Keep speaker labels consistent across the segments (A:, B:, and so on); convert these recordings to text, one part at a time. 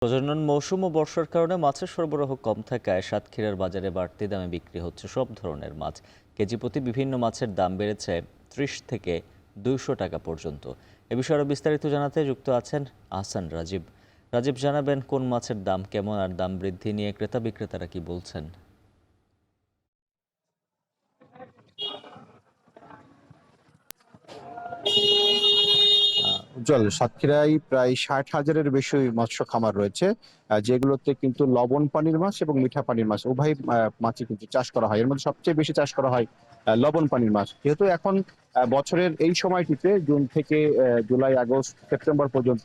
A: প্রজনন মৌসুম ও বর্ষার কারণে মাছের সরবরাহ কম থাকায় সাতক্ষীরার বাজারে বাড়তি দামে বিক্রি হচ্ছে সব ধরনের মাছ। কেজি প্রতি বিভিন্ন মাছের দাম বেড়েছে ৩০ থেকে ২০০ টাকা পর্যন্ত। এ বিষয়ে আরও বিস্তারিত জানাতে যুক্ত আছেন আহসান রাজীব। রাজীব, জানাবেন কোন মাছের দাম কেমন আর দাম বৃদ্ধি নিয়ে ক্রেতা বিক্রেতারা কি বলছেন?
B: উজ্জ্বল, সাতক্ষীরায় প্রায় ৬০,০০০-এর বেশি মৎস্য খামার রয়েছে, যেগুলোতে কিন্তু লবণ পানির মাছ এবং মিঠা পানির মাছ উভয় মাছই কিন্তু চাষ করা হয়। এর মধ্যে সবচেয়ে বেশি চাষ করা হয় লবণ পানির মাছ। যেহেতু এখন বছরের এই সময়টিতে জুন থেকে জুলাই, আগস্ট, সেপ্টেম্বর পর্যন্ত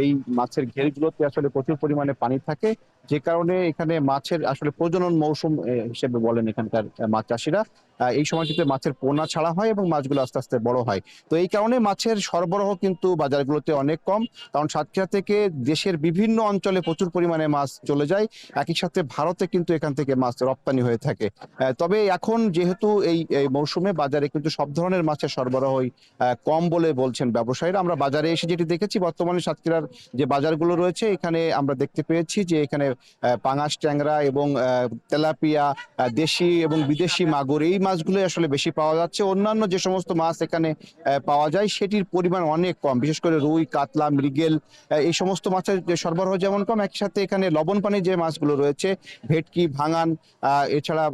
B: এই মাছের ঘেরগুলোতে আসলে প্রচুর পরিমাণে পানি থাকে, যে কারণে এখানে মাছের আসলে প্রজনন মৌসুম হিসেবে বলেন এখানকার মাছ চাষিরা। এই সময়টিতে মাছের পোনা ছাড়া হয় এবং মাছগুলো আস্তে আস্তে বড় হয়। তো এই কারণে মাছের সরবরাহ কিন্তু বাজারগুলোতে অনেক কম, কারণ সাতক্ষীরা থেকে দেশের বিভিন্ন অঞ্চলে প্রচুর পরিমাণে মাছ চলে যায়। একই সাথে ভারতে কিন্তু এখান থেকে মাছ রপ্তানি হয়ে থাকে। তবে এখন যেহেতু এই মৌসুমে বাজারে কিন্তু সব ধরনের মাছের সরবরাহই কম বলে বলছেন ব্যবসায়ীরা। আমরা বাজারে এসে যেটি দেখেছি, বর্তমানে সাতক্ষীরার যে বাজারগুলো রয়েছে এখানে আমরা দেখতে পেয়েছি যে এখানে পাঙাশ, ট্যাংরা এবং তেলাপিয়া, দেশি এবং বিদেশি মাগুর, এই মাছগুলো আসলে বেশি পাওয়া যাচ্ছে। অন্যান্য যে সমস্ত মাছ এখানে পাওয়া যায় সেটির পরিমাণ অনেক কম, বিশেষ করে রুই, কাতলা, মৃগেল, এই সমস্ত মাছের যে সরবরাহ যেমন কম, একই সাথে এখানে লবণ পানি যে মাছগুলো রয়েছে, ভেটকি, ভাঙান, এছাড়া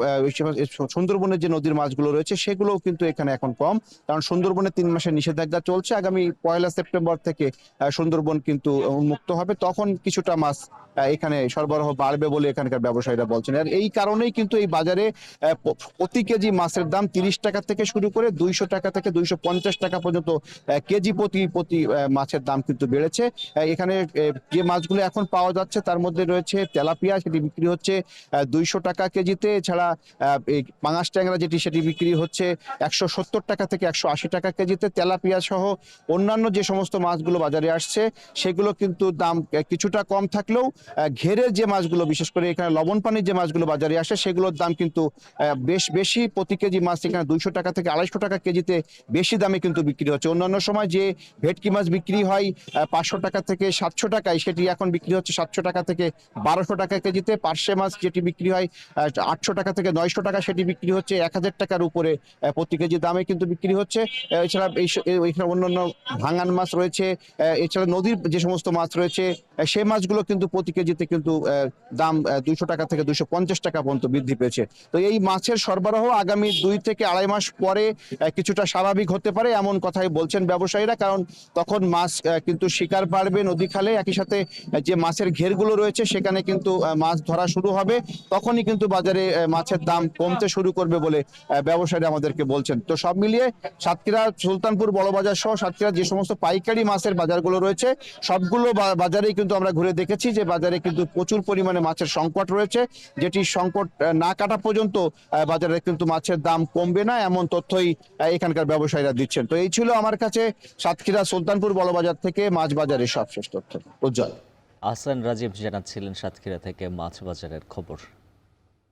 B: সুন্দরবনের যে নদীর মাছগুলো রয়েছে সেগুলোও কিন্তু এখানে এখন কম, কারণ সুন্দরবনে ৩ মাসের নিষেধাজ্ঞা চলছে। আগামী ১ সেপ্টেম্বর থেকে সুন্দরবন কিন্তু উন্মুক্ত হবে, তখন কিছুটা মাছ এখানে সরবরাহ বাড়বে বলে এখানকার ব্যবসায়ীরা বলছেন। আর এই কারণেই কিন্তু এই বাজারে প্রতি কেজি মাছের দাম ৩০ টাকা থেকে শুরু করে ২০০ টাকা থেকে ২৫০ টাকা পর্যন্ত কেজি প্রতি প্রতি মাছের দাম কিন্তু বেড়েছে। এখানে যে মাছগুলো এখন পাওয়া যাচ্ছে তার মধ্যে রয়েছে তেলাপিয়া, সেটি বিক্রি হচ্ছে ২০০ টাকা কেজিতে। এছাড়া পাঙাশ ট্যাংরা সেটি বিক্রি হচ্ছে ১৭০ টাকা থেকে ১৮০ টাকা কেজিতে। তেলাপিয়া সহ অন্যান্য যে সমস্ত মাছগুলো বাজারে আসছে সেগুলো কিন্তু দাম কিছুটা কম থাকলেও ঘেরের যে মাছগুলো, বিশেষ করে এখানে লবণ পানির যে মাছগুলো বাজারে আসে সেগুলোর দাম কিন্তু বেশ বেশি। প্রতি কেজি মাছ এখানে ২০০ টাকা থেকে ২৫০ টাকা কেজিতে বেশি দামে কিন্তু বিক্রি হচ্ছে। অন্যান্য সময় যে ভেটকি মাছ বিক্রি হয় ৫০০ টাকা থেকে ৭০০ টাকায়, সেটি এখন বিক্রি হচ্ছে ৭০০ টাকা থেকে ১২০০ টাকা কেজিতে। পার্শে মাছ যেটি বিক্রি হয় ৮০০ টাকা থেকে ৯০০ টাকা, সেটি বিক্রি হচ্ছে ১০০০ টাকার উপরে প্রতি কেজি দামে কিন্তু বিক্রি হচ্ছে। এছাড়া এইখানে অন্যান্য ভাঙান মাছ রয়েছে, এছাড়া নদীর যে সমস্ত মাছ রয়েছে সেই মাছগুলো কিন্তু প্রতি কেজিতে কিন্তু দাম ২০০ টাকা থেকে ২৫০ টাকা পর্যন্ত বৃদ্ধি পেয়েছে। তো এই মাছের সরবরাহ আগামী ২ থেকে ২.৫ মাস পরে কিছুটা স্বাভাবিক হতে পারে, এমন কথাই বলছেন ব্যবসায়ীরা, কারণ তখন মাছ কিন্তু শিকার বাড়বে নদী খালে। একই সাথে যে মাছের ঘেরগুলো রয়েছে সেখানে কিন্তু মাছ ধরা শুরু হবে, তখনই কিন্তু বাজারে মাছের দাম কমতে শুরু করবে বলে ব্যবসায়ীরা আমাদেরকে বলছেন। তো সব মিলিয়ে সাতক্ষীরা, সুলতানপুর বড়বাজার সহ সাতক্ষীরা যে সমস্ত পাইকারি মাছের বাজারগুলো রয়েছে সবগুলো বাজারেই কিন্তু আমরা ঘুরে দেখেছি যে বাজারে কিন্তু প্রচুর পরিমাণে মাছের সংকট রয়েছে, যেটি সংকট না কাটা পর্যন্ত বাজারে কিন্তু মাছের দাম কমবে না, এমন তথ্যই এখানকার ব্যবসায়ীরা দিচ্ছেন। তো এই ছিল আমার কাছে সাতক্ষীরা সুলতানপুর বড়বাজার থেকে মাছ বাজারের সবশেষ তথ্য। উজ্জ্বল।
A: আহসান রাজীব জানাচ্ছিলেন সাতক্ষীরা থেকে মাছ বাজারের খবর।